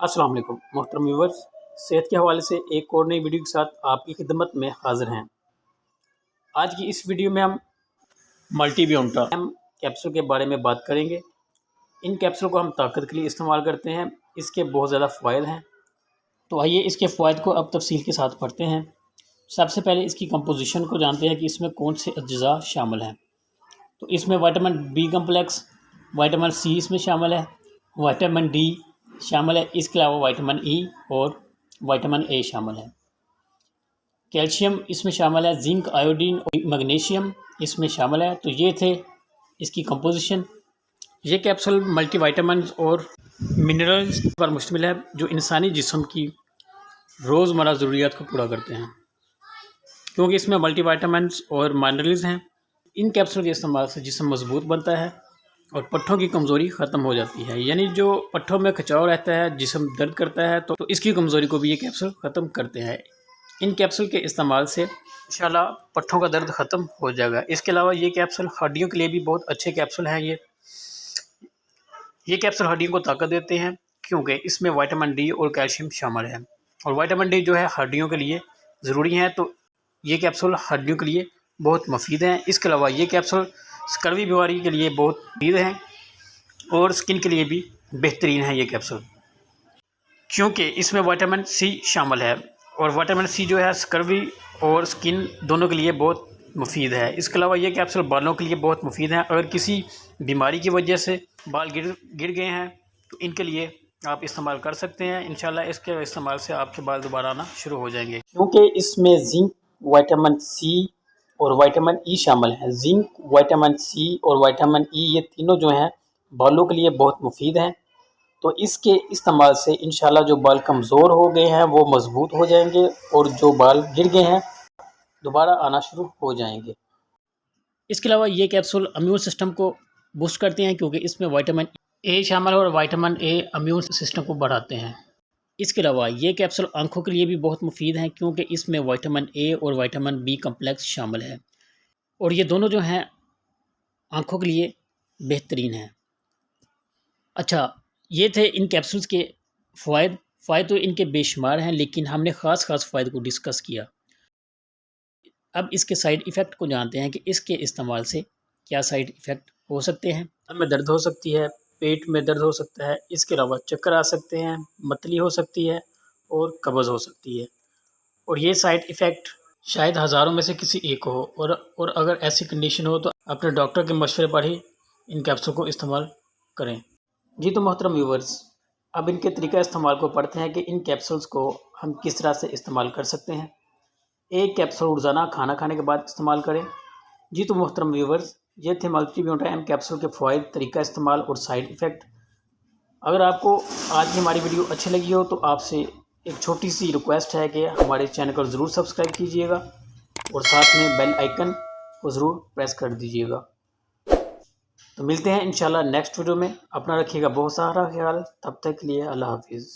अस्सलाम वालेकुम मोहतरम व्यूवर्स, सेहत के हवाले से एक और नई वीडियो के साथ आपकी खिदमत में हाजिर हैं। आज की इस वीडियो में हम मल्टीबियोटा कैप्सूल के बारे में बात करेंगे। इन कैप्सूल को हम ताकत के लिए इस्तेमाल करते हैं। इसके बहुत ज़्यादा फ़ायदे हैं, तो आइए इसके फ़ायद को अब तफसील के साथ पढ़ते हैं। सबसे पहले इसकी कंपोजिशन को जानते हैं कि इसमें कौन से अज्जा शामिल हैं। तो इसमें vitamin B complex, vitamin C इसमें शामिल है, विटामिन डी शामिल है, इसके अलावा विटामिन ई और विटामिन ए शामिल है। कैल्शियम इसमें शामिल है, जिंक, आयोडीन और मैग्नीशियम इसमें शामिल है। तो ये थे इसकी कंपोजिशन। ये कैप्सूल मल्टीविटामिन और मिनरल्स पर मुश्तमिल है जो इंसानी जिस्म की रोज़मर्रा ज़रूरियात को पूरा करते हैं, क्योंकि इसमें मल्टीविटामिन और मिनरल्स हैं। इन कैप्सूल के इस्तेमाल से जिस्म मजबूत बनता है और पट्ठों की कमज़ोरी ख़त्म हो जाती है। यानी जो पट्ठों में खिंचाव रहता है, जिस्म दर्द करता है, तो इसकी कमज़ोरी को भी ये कैप्सूल ख़त्म करते हैं। इन कैप्सूल के इस्तेमाल से इंशाल्लाह पट्ठों का दर्द ख़त्म हो जाएगा। इसके अलावा ये कैप्सूल हड्डियों के लिए भी बहुत अच्छे कैप्सूल हैं। ये कैप्सूल हड्डियों को ताकत देते हैं, क्योंकि इसमें विटामिन डी और कैल्शियम शामिल है, और विटामिन डी जो है हड्डियों के लिए ज़रूरी है। तो ये कैप्सूल हड्डियों के लिए बहुत मुफीद हैं। इसके अलावा ये कैप्सूल स्कर्वी बीमारी के लिए बहुत मुफीद हैं और स्किन के लिए भी बेहतरीन है ये कैप्सूल, क्योंकि इसमें विटामिन सी शामिल है, और विटामिन सी जो है स्कर्वी और स्किन दोनों के लिए बहुत मुफीद है। इसके अलावा ये कैप्सूल बालों के लिए बहुत मुफीद हैं। अगर किसी बीमारी की वजह से बाल गिर गए हैं तो इनके लिए आप इस्तेमाल कर सकते हैं। इंशाल्लाह इसके इस्तेमाल से आपके बाल दोबारा आना शुरू हो जाएंगे, क्योंकि इसमें जिंक, विटामिन सी और विटामिन ई शामिल है। जिंक, विटामिन सी और विटामिन ई ये तीनों जो हैं बालों के लिए बहुत मुफीद हैं। तो इसके इस्तेमाल से इंशाल्लाह जो बाल कमज़ोर हो गए हैं वो मज़बूत हो जाएंगे, और जो बाल गिर गए हैं दोबारा आना शुरू हो जाएंगे। इसके अलावा ये कैप्सूल इम्यून सिस्टम को बूस्ट करते हैं, क्योंकि इसमें विटामिन ए शामिल है और विटामिन ए इम्यून सिस्टम को बढ़ाते हैं। इसके अलावा ये कैप्सूल आँखों के लिए भी बहुत मुफीद हैं, क्योंकि इसमें विटामिन ए और विटामिन बी कम्प्लेक्स शामिल है, और ये दोनों जो हैं आँखों के लिए बेहतरीन हैं। अच्छा, ये थे इन कैप्सूल्स के फ़ायदे तो इनके बेशुमार हैं, लेकिन हमने ख़ास फ़ायदे को डिस्कस किया। अब इसके साइड इफ़ेक्ट को जानते हैं कि इसके इस्तेमाल से क्या साइड इफ़ेक्ट हो सकते हैं। सर में दर्द हो सकती है, पेट में दर्द हो सकता है, इसके अलावा चक्कर आ सकते हैं, मतली हो सकती है और कब्ज़ हो सकती है। और ये साइड इफ़ेक्ट शायद हज़ारों में से किसी एक हो, और अगर ऐसी कंडीशन हो तो अपने डॉक्टर के मशवरे पर ही इन कैप्सूल को इस्तेमाल करें। जी तो मोहतरम व्यूवर्स, अब इनके तरीका इस्तेमाल को पढ़ते हैं कि इन कैप्सूल्स को हम किस तरह से इस्तेमाल कर सकते हैं। एक कैप्सूल रोज़ाना खाना खाने के बाद इस्तेमाल करें। जी तो मोहतरम व्यूवर्स, ये थे मल्टीबियोटा कैप्सूल के फ़ायदे, तरीका इस्तेमाल और साइड इफ़ेक्ट। अगर आपको आज की हमारी वीडियो अच्छी लगी हो तो आपसे एक छोटी सी रिक्वेस्ट है कि हमारे चैनल को ज़रूर सब्सक्राइब कीजिएगा और साथ में बेल आइकन को ज़रूर प्रेस कर दीजिएगा। तो मिलते हैं इंशाल्लाह नेक्स्ट वीडियो में। अपना रखिएगा बहुत सारा ख्याल। तब तक के लिए अल्लाह हाफिज़।